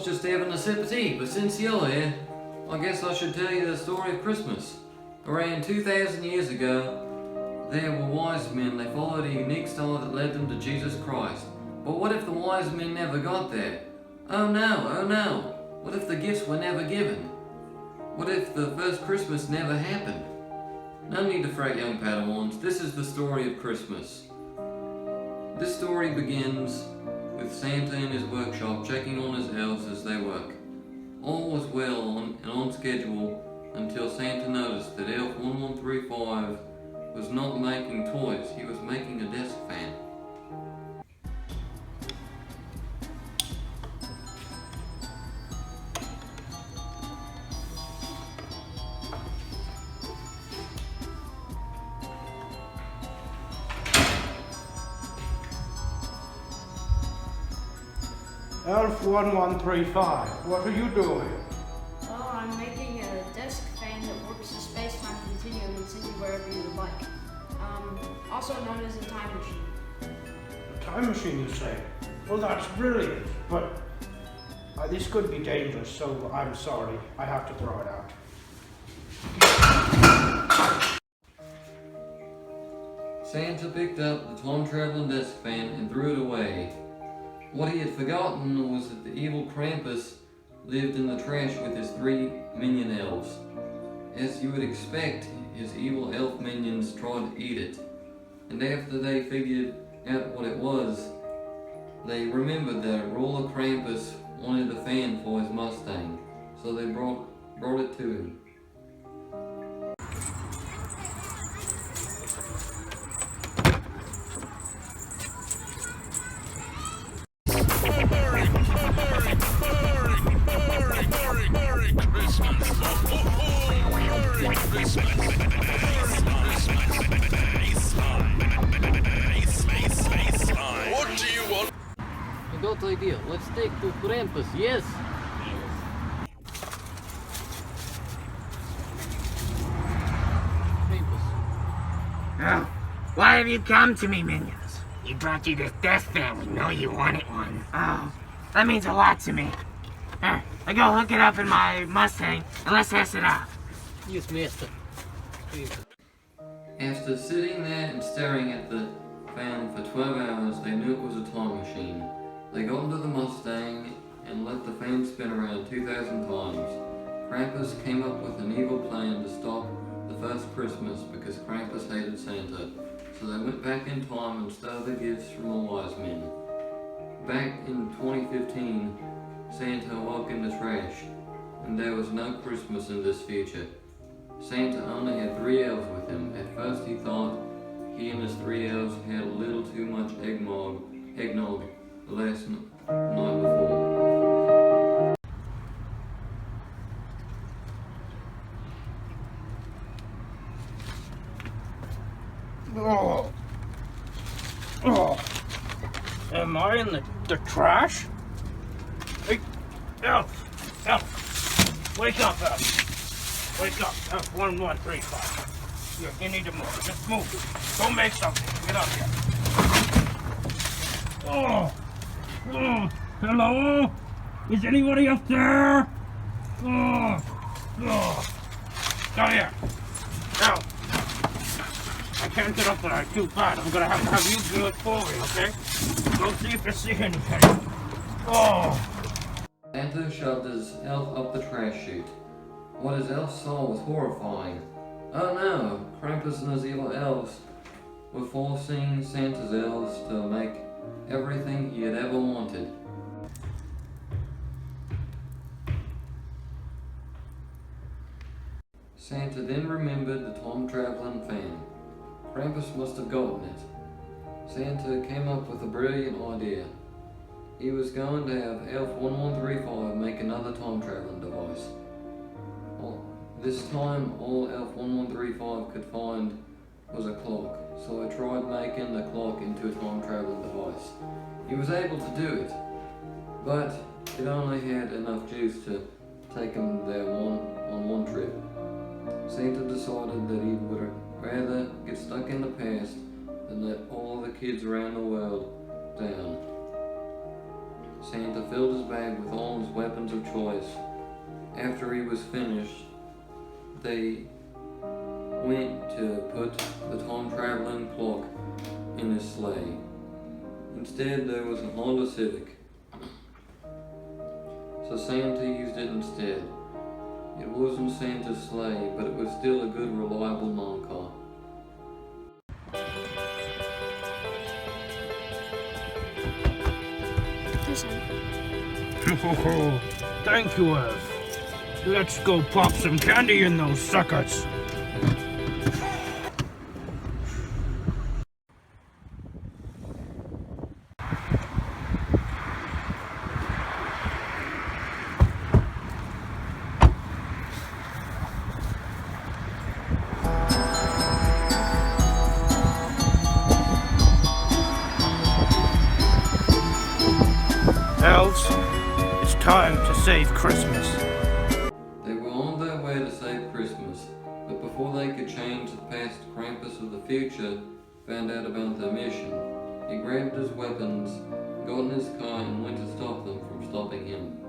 was just having a sip of tea, but since you're here, I guess I should tell you the story of Christmas. Around 2,000 years ago, there were wise men. They followed a unique star that led them to Jesus Christ. But what if the wise men never got there? Oh no. What if the gifts were never given? What if the first Christmas never happened? No need to fret, young Padawans. This is the story of Christmas. This story begins with Santa in his workshop checking on his elves as they work. All was well and on schedule until Santa noticed that elf 1135 was not making toys, he was making a desk fan. Elf 1135, what are you doing? Oh, I'm making a desk fan that works as space-time continuum and sends you wherever you would like. Also known as a time machine. A time machine, you say? Well, that's brilliant, but this could be dangerous, so I'm sorry. I have to throw it out. Santa picked up the time-traveling desk fan and threw it away. What he had forgotten was that the evil Krampus lived in the trash with his 3 minion elves. As you would expect, his evil elf minions tried to eat it, and after they figured out what it was, they remembered that Ruler Krampus wanted a fan for his Mustang, so they brought it to him. What do you want? I got the idea. Let's take to Krampus, yes? Krampus. Oh, why have you come to me, minions? You brought you this death fan. We know you wanted one. Oh, that means a lot to me. Here, I go hook it up in my Mustang and let's test it out. Yes, master. After sitting there and staring at the fan for 12 hours, they knew it was a time machine. They got into the Mustang and let the fan spin around 2,000 times. Krampus came up with an evil plan to stop the first Christmas because Krampus hated Santa. So they went back in time and stole the gifts from the wise men. Back in 2015, Santa awoke in the trash, and there was no Christmas in this future. Santa only had 3 elves with him. At first he thought he and his 3 elves had a little too much eggnog the last night before. Oh. Am I in the trash? Hey, Elf! Wake up, Elf! Wake up, Elf 1135. You need to move. Just move. Go make something. Get up here. Hello? Is anybody up there? Down here. Elf! I can't get up there, I'm too bad. I'm gonna have you do it for me, okay? Go see if you see anything. Santa shoved his elf up the trash chute. What his elf saw was horrifying. Oh no! Krampus and his evil elves were forcing Santa's elves to make everything he had ever wanted. Santa then remembered the time-traveling fan. Krampus must have gotten it. Santa came up with a brilliant idea. He was going to have Elf 1135 make another time-traveling device. This time, all Elf 1135 could find was a clock, so he tried making the clock into a time-traveling device. He was able to do it, but it only had enough juice to take him there on one trip. Santa decided that he would rather get stuck in the past than let all the kids around the world down. Santa Santa filled his bag with all his weapons of choice. After he was finished, they went to put the time-traveling clock in his sleigh. Instead, there was a Honda Civic. So Santa used it instead. It wasn't Santa's sleigh, but it was still a good, reliable non-car. Thank you, Elf. Let's go pop some candy in those suckers. Elves, it's time to save Christmas. They were on their way to save Christmas, but before they could change the past, Krampus of the future found out about their mission. He grabbed his weapons, got in his car, and went to stop them from stopping him.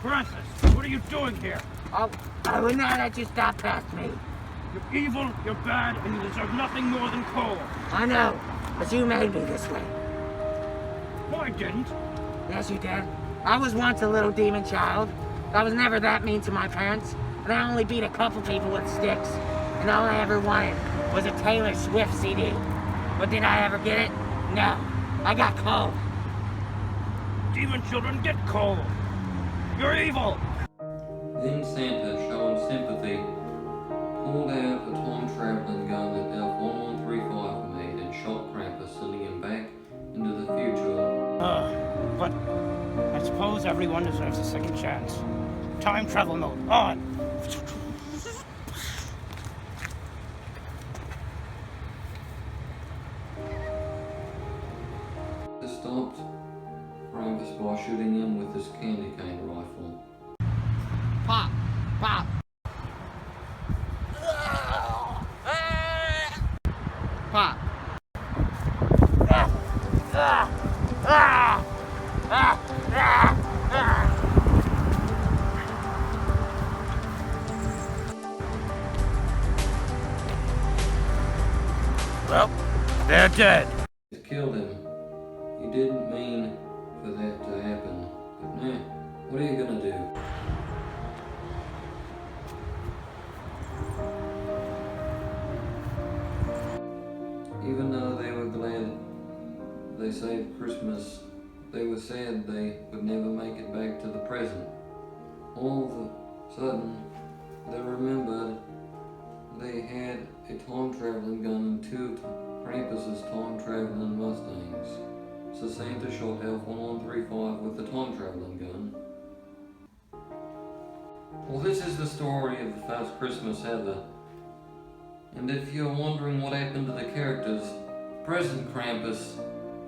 Krampus, what are you doing here? I would not let you stop past me. You're evil, you're bad, and you deserve nothing more than coal. I know, but you made me this way. No, I didn't. Yes, you did. I was once a little demon child. I was never that mean to my parents, and I only beat a couple people with sticks. And all I ever wanted was a Taylor Swift CD. But did I ever get it? No. I got coal. Demon children get coal. You're evil. Then Santa, showing sympathy, pulled out a time-traveling gun that Elf 1135 made and shot Krampus, sending him back into the future. But I suppose everyone deserves a second chance. Time travel mode on. He stopped Krampus by shooting him with his candy cane rifle. Pop! Pop! Pop! Well, they're dead. It killed him. He didn't mean for that to happen. But nah, what are you gonna do? Even though they were glad they saved Christmas, they were sad they would never make it back to the present. All of a sudden, they remembered they had a time-traveling gun and two of Krampus's time-traveling Mustangs. So Santa shot Elf 1135 with the time-traveling gun. Well, this is the story of the first Christmas ever. And if you're wondering what happened to the characters, present Krampus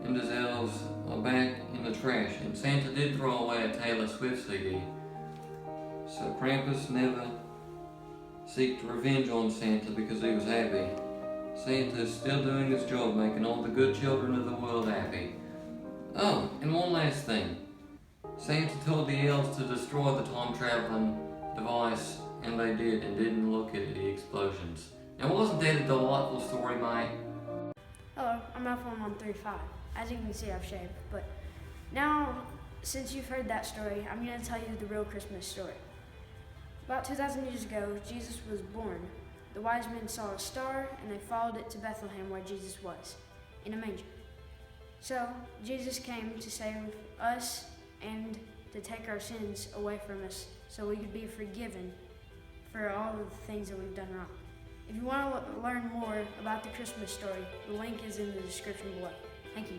and his elves are back in the trash, and Santa did throw away a Taylor Swift CD. So Krampus never seeked revenge on Santa because he was happy. Santa is still doing his job, making all the good children of the world happy. Oh, and one last thing. Santa told the elves to destroy the time-traveling device, and they did, and didn't look at the explosions. Now, wasn't that a delightful story, Mike? Hello, I'm F1135. As you can see, I've shaved. But now, since you've heard that story, I'm going to tell you the real Christmas story. About 2,000 years ago, Jesus was born. The wise men saw a star, and they followed it to Bethlehem where Jesus was, in a manger. So, Jesus came to save us and to take our sins away from us so we could be forgiven for all of the things that we've done wrong. If you want to learn more about the Christmas story, the link is in the description below. Thank you.